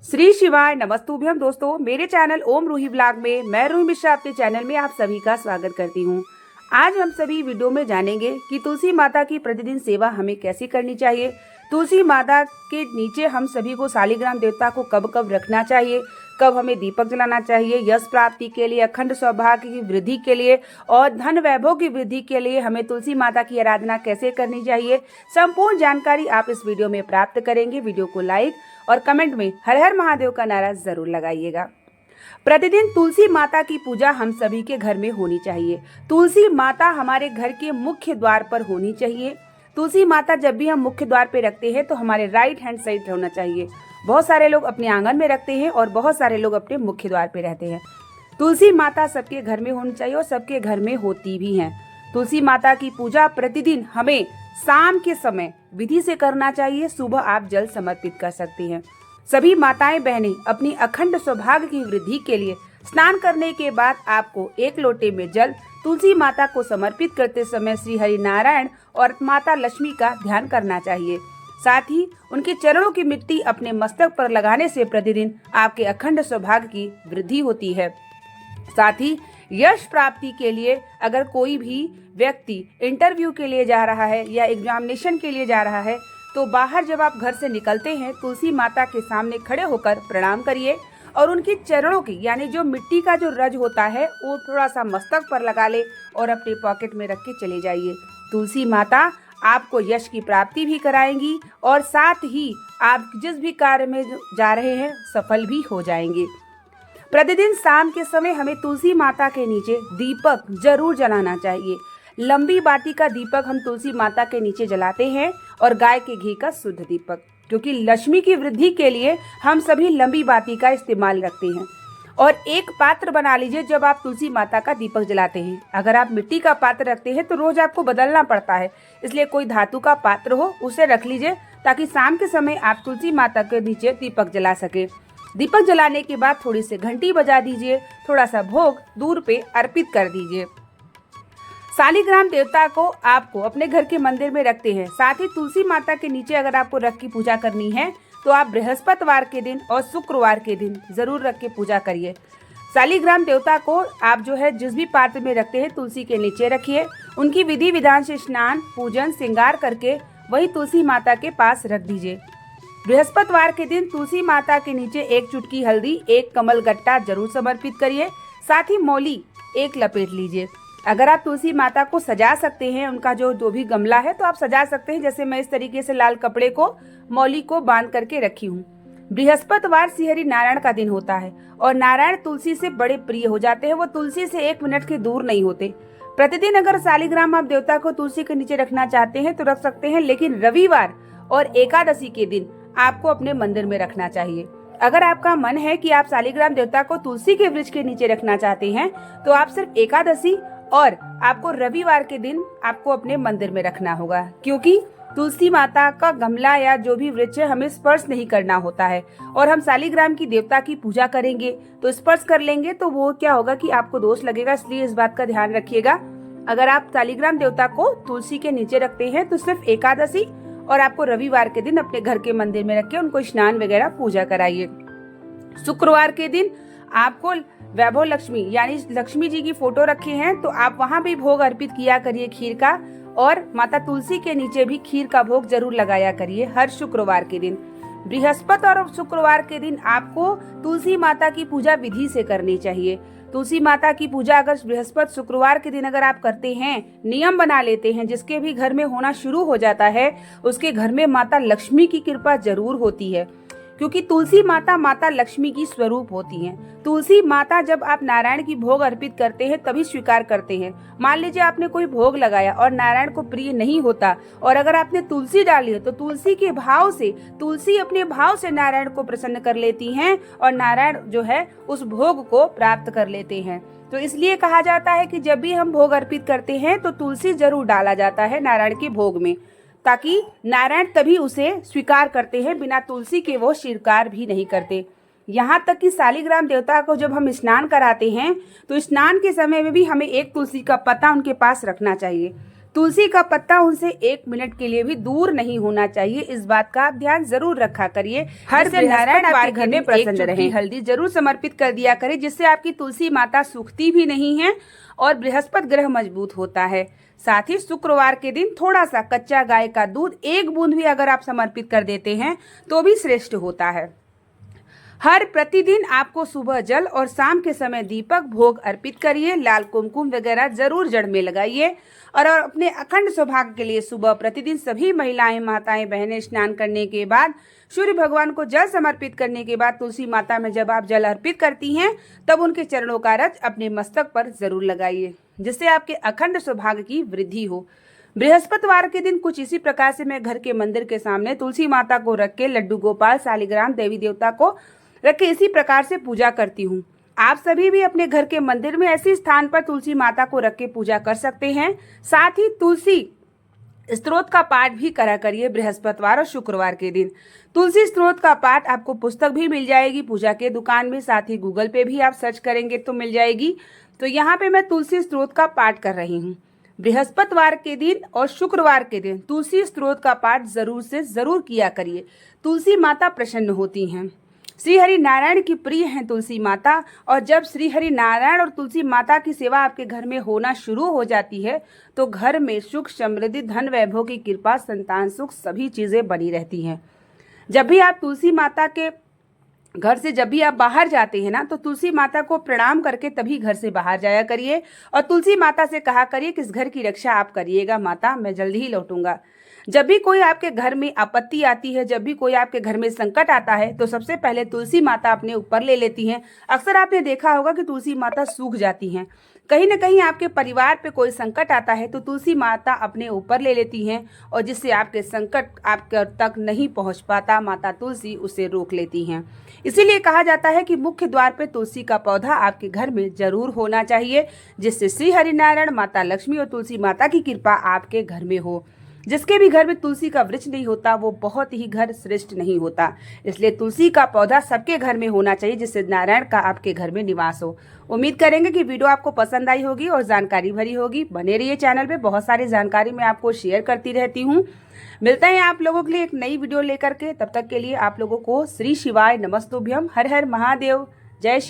श्री शिवाय नमस्तुभ्यम। दोस्तों, मेरे चैनल ओम रूही ब्लॉग में मैं रूही मिश्रा अपने चैनल में आप सभी का स्वागत करती हूँ। आज हम सभी वीडियो में जानेंगे कि तुलसी माता की प्रतिदिन सेवा हमें कैसी करनी चाहिए, तुलसी माता के नीचे हम सभी को शालिग्राम देवता को कब कब रखना चाहिए, कब हमें दीपक जलाना चाहिए, यश प्राप्ति के लिए, अखंड सौभाग्य की वृद्धि के लिए और धन वैभव की वृद्धि के लिए हमें तुलसी माता की आराधना कैसे करनी चाहिए, संपूर्ण जानकारी आप इस वीडियो में प्राप्त करेंगे। वीडियो को लाइक और कमेंट में हर हर महादेव का नारा जरूर लगाइएगा। प्रतिदिन तुलसी माता की पूजा हम सभी के घर में होनी चाहिए। तुलसी माता हमारे घर के मुख्य द्वार पर होनी चाहिए। तुलसी माता जब भी हम मुख्य द्वार पे रखते हैं तो हमारे राइट हैंड साइड होना चाहिए। बहुत सारे लोग अपने आंगन में रखते हैं और बहुत सारे लोग अपने मुख्य द्वार पे रहते हैं। तुलसी माता सबके घर में होनी चाहिए और सबके घर में होती भी हैं। तुलसी माता की पूजा प्रतिदिन हमें शाम के समय विधि से करना चाहिए। सुबह आप जल समर्पित कर सकती हैं। सभी माताएं बहनें अपनी अखंड सौभाग्य की वृद्धि के लिए स्नान करने के बाद आपको एक लोटे में जल तुलसी माता को समर्पित करते समय श्री हरि नारायण और माता लक्ष्मी का ध्यान करना चाहिए। साथ ही उनके चरणों की मिट्टी अपने मस्तक पर लगाने से प्रतिदिन आपके अखंड सौभाग्य की वृद्धि होती है। साथ ही यश प्राप्ति के लिए अगर कोई भी व्यक्ति इंटरव्यू के लिए जा रहा है या एग्जामिनेशन के लिए जा रहा है तो बाहर जब आप घर से निकलते हैं तुलसी माता के सामने खड़े होकर प्रणाम करिए और उनके चरणों की यानी जो मिट्टी का जो रज होता है वो थोड़ा सा मस्तक पर लगा ले और अपने पॉकेट में रख के चले जाइए। तुलसी माता आपको यश की प्राप्ति भी कराएंगी और साथ ही आप जिस भी कार्य में जा रहे हैं सफल भी हो जाएंगे। प्रतिदिन शाम के समय हमें तुलसी माता के नीचे दीपक जरूर जलाना चाहिए। लंबी बाती का दीपक हम तुलसी माता के नीचे जलाते हैं और गाय के घी का शुद्ध दीपक, क्योंकि लक्ष्मी की वृद्धि के लिए हम सभी लंबी बाती का इस्तेमाल रखते हैं। और एक पात्र बना लीजिए जब आप तुलसी माता का दीपक जलाते हैं। अगर आप मिट्टी का पात्र रखते हैं तो रोज आपको बदलना पड़ता है, इसलिए कोई धातु का पात्र हो उसे रख लीजिए ताकि शाम के समय आप तुलसी माता के नीचे दीपक जला सके। दीपक जलाने के बाद थोड़ी सी घंटी बजा दीजिए, थोड़ा सा भोग दूर पे अर्पित कर दीजिए। शालिग्राम देवता को आपको अपने घर के मंदिर में रखते हैं। साथ ही तुलसी माता के नीचे अगर आपको रख की पूजा करनी है तो आप बृहस्पतिवार के दिन और शुक्रवार के दिन जरूर रख के पूजा करिए। शालिग्राम देवता को आप जो है जिस भी पात्र में रखते हैं तुलसी के नीचे रखिए। उनकी विधि विधान से स्नान पूजन श्रृंगार करके वही तुलसी माता के पास रख दीजिए। बृहस्पतिवार के दिन तुलसी माता के नीचे एक चुटकी हल्दी, एक कमल गट्टा जरूर समर्पित करिए। साथ ही मौली एक लपेट लीजिए। अगर आप तुलसी माता को सजा सकते हैं, उनका जो भी गमला है तो आप सजा सकते हैं। जैसे मैं इस तरीके से लाल कपड़े को मौली को बांध करके रखी हूँ। बृहस्पतिवार श्री हरि नारायण का दिन होता है और नारायण तुलसी से बड़े प्रिय हो जाते हैं। वो तुलसी से 1 मिनट के दूर नहीं होते। प्रतिदिन अगर शालिग्राम आप देवता को तुलसी के नीचे रखना चाहते हैं तो रख सकते हैं, लेकिन रविवार और एकादशी के दिन आपको अपने मंदिर में रखना चाहिए। अगर आपका मन है कि आप शालिग्राम देवता को तुलसी के वृक्ष के नीचे रखना चाहते हैं तो आप सिर्फ एकादशी और आपको रविवार के दिन आपको अपने मंदिर में रखना होगा, क्योंकि तुलसी माता का गमला या जो भी वृक्ष है हमें स्पर्श नहीं करना होता है। और हम शालिग्राम की देवता की पूजा करेंगे तो स्पर्श कर लेंगे तो वो क्या होगा कि आपको दोष लगेगा, इसलिए इस बात का ध्यान रखिएगा। अगर आप शालिग्राम देवता को तुलसी के नीचे रखते हैं तो सिर्फ एकादशी और आपको रविवार के दिन अपने घर के मंदिर में रख के उनको स्नान वगैरह पूजा कराइए। शुक्रवार के दिन आपको वैभव लक्ष्मी यानी लक्ष्मी जी की फोटो रखे हैं तो आप वहां भी भोग अर्पित किया करिए खीर का, और माता तुलसी के नीचे भी खीर का भोग जरूर लगाया करिए हर शुक्रवार के दिन। बृहस्पति और शुक्रवार के दिन आपको तुलसी माता की पूजा विधि से करनी चाहिए। तुलसी माता की पूजा अगर बृहस्पति शुक्रवार के दिन अगर आप करते हैं, नियम बना लेते हैं, जिसके भी घर में होना शुरू हो जाता है उसके घर में माता लक्ष्मी की कृपा जरूर होती है, क्योंकि तुलसी माता माता लक्ष्मी की स्वरूप होती हैं। तुलसी माता जब आप नारायण की भोग अर्पित करते हैं तभी स्वीकार करते हैं। मान लीजिए आपने कोई भोग लगाया और नारायण को प्रिय नहीं होता और अगर आपने तुलसी डाली है तो तुलसी के भाव से, तुलसी अपने भाव से नारायण को प्रसन्न कर लेती हैं और नारायण जो है उस भोग को प्राप्त कर लेते हैं। तो इसलिए कहा जाता है कि जब भी हम भोग अर्पित करते हैं तो तुलसी जरूर डाला जाता है नारायण के भोग में, ताकि नारायण तभी उसे स्वीकार करते हैं, बिना तुलसी के वो स्वीकार भी नहीं करते। यहाँ तक कि शालिग्राम देवता को जब हम स्नान कराते हैं तो स्नान के समय में भी हमें एक तुलसी का पत्ता उनके पास रखना चाहिए, तुलसी का पत्ता उनसे 1 मिनट के लिए भी दूर नहीं होना चाहिए। इस बात का आप ध्यान जरूर रखा करिए। हर नारायण आपके घर में प्रसन्न रहे। हल्दी जरूर समर्पित कर दिया करें, जिससे आपकी तुलसी माता सूखती भी नहीं है और बृहस्पति ग्रह मजबूत होता है। साथ ही शुक्रवार के दिन थोड़ा सा कच्चा गाय का दूध 1 बूंद भी अगर आप समर्पित कर देते हैं तो भी श्रेष्ठ होता है। हर प्रतिदिन आपको सुबह जल और शाम के समय दीपक भोग अर्पित करिए। लाल कुमकुम वगैरह जरूर जड़ में लगाइए। और अपने अखंड सौभाग्य के लिए सुबह प्रतिदिन सभी महिलाएं, माताएं, बहनें स्नान करने के बाद सूर्य भगवान को जल समर्पित करने के बाद तुलसी माता में जब आप जल अर्पित करती हैं तब उनके चरणों का रज अपने मस्तक पर जरूर लगाइए, जिससे आपके अखंड सौभाग्य की वृद्धि हो। बृहस्पतिवार के दिन कुछ इसी प्रकार से मैं घर के मंदिर के सामने तुलसी माता को रख के लड्डू गोपाल, शालिग्राम, देवी देवता को रख के इसी प्रकार से पूजा करती हूँ। आप सभी भी अपने घर के मंदिर में ऐसे स्थान पर तुलसी माता को रख के पूजा कर सकते हैं। साथ ही तुलसी स्तोत्र का पाठ भी करा करिए बृहस्पतिवार और शुक्रवार के दिन। तुलसी स्तोत्र का पाठ आपको पुस्तक भी मिल जाएगी पूजा के दुकान में, साथ ही गूगल पे भी आप सर्च करेंगे तो मिल जाएगी। तो यहाँ पे मैं तुलसी स्तोत्र का पाठ कर रही हूँ। बृहस्पतिवार के दिन और शुक्रवार के दिन तुलसी स्तोत्र का पाठ जरूर से जरूर किया करिए। तुलसी माता प्रसन्न होती हैं। श्री हरि नारायण की प्रिय हैं तुलसी माता, और जब श्री हरि नारायण और तुलसी माता की सेवा आपके घर में होना शुरू हो जाती है तो घर में सुख, समृद्धि, धन, वैभव की कृपा, संतान सुख, सभी चीजें बनी रहती हैं। जब भी आप तुलसी माता के घर से जब भी आप बाहर जाते हैं ना, तो तुलसी माता को प्रणाम करके तभी घर से बाहर जाया करिए और तुलसी माता से कहा करिए कि इस घर की रक्षा आप करिएगा माता, मैं जल्दी ही लौटूंगा। जब भी कोई आपके घर में आपत्ति आती है, जब भी कोई आपके घर में संकट आता है, तो सबसे पहले तुलसी माता अपने ऊपर ले लेती हैं। अक्सर आपने देखा होगा कि तुलसी माता सूख जाती हैं। कहीं ना कहीं आपके परिवार पे कोई संकट आता है तो तुलसी माता अपने ऊपर ले लेती हैं, और जिससे आपके संकट आपके तक नहीं पहुंच पाता, माता तुलसी उसे रोक लेती हैं। इसीलिए कहा जाता है कि मुख्य द्वार पे तुलसी का पौधा आपके घर में जरूर होना चाहिए, जिससे श्री हरिनारायण, माता लक्ष्मी और तुलसी माता की कृपा आपके घर में हो। जिसके भी घर में तुलसी का वृक्ष नहीं होता वो बहुत ही घर श्रेष्ठ नहीं होता। इसलिए तुलसी का पौधा सबके घर में होना चाहिए, जिससे नारायण का आपके घर में निवास हो। उम्मीद करेंगे कि वीडियो आपको पसंद आई होगी और जानकारी भरी होगी। बने रहिए चैनल पे, बहुत सारी जानकारी मैं आपको शेयर करती रहती हूँ। मिलते हैं आप लोगों के लिए एक नई वीडियो लेकर के। तब तक के लिए आप लोगों को श्री शिवाय नमस्तुभ्यम। हर हर महादेव। जय श्री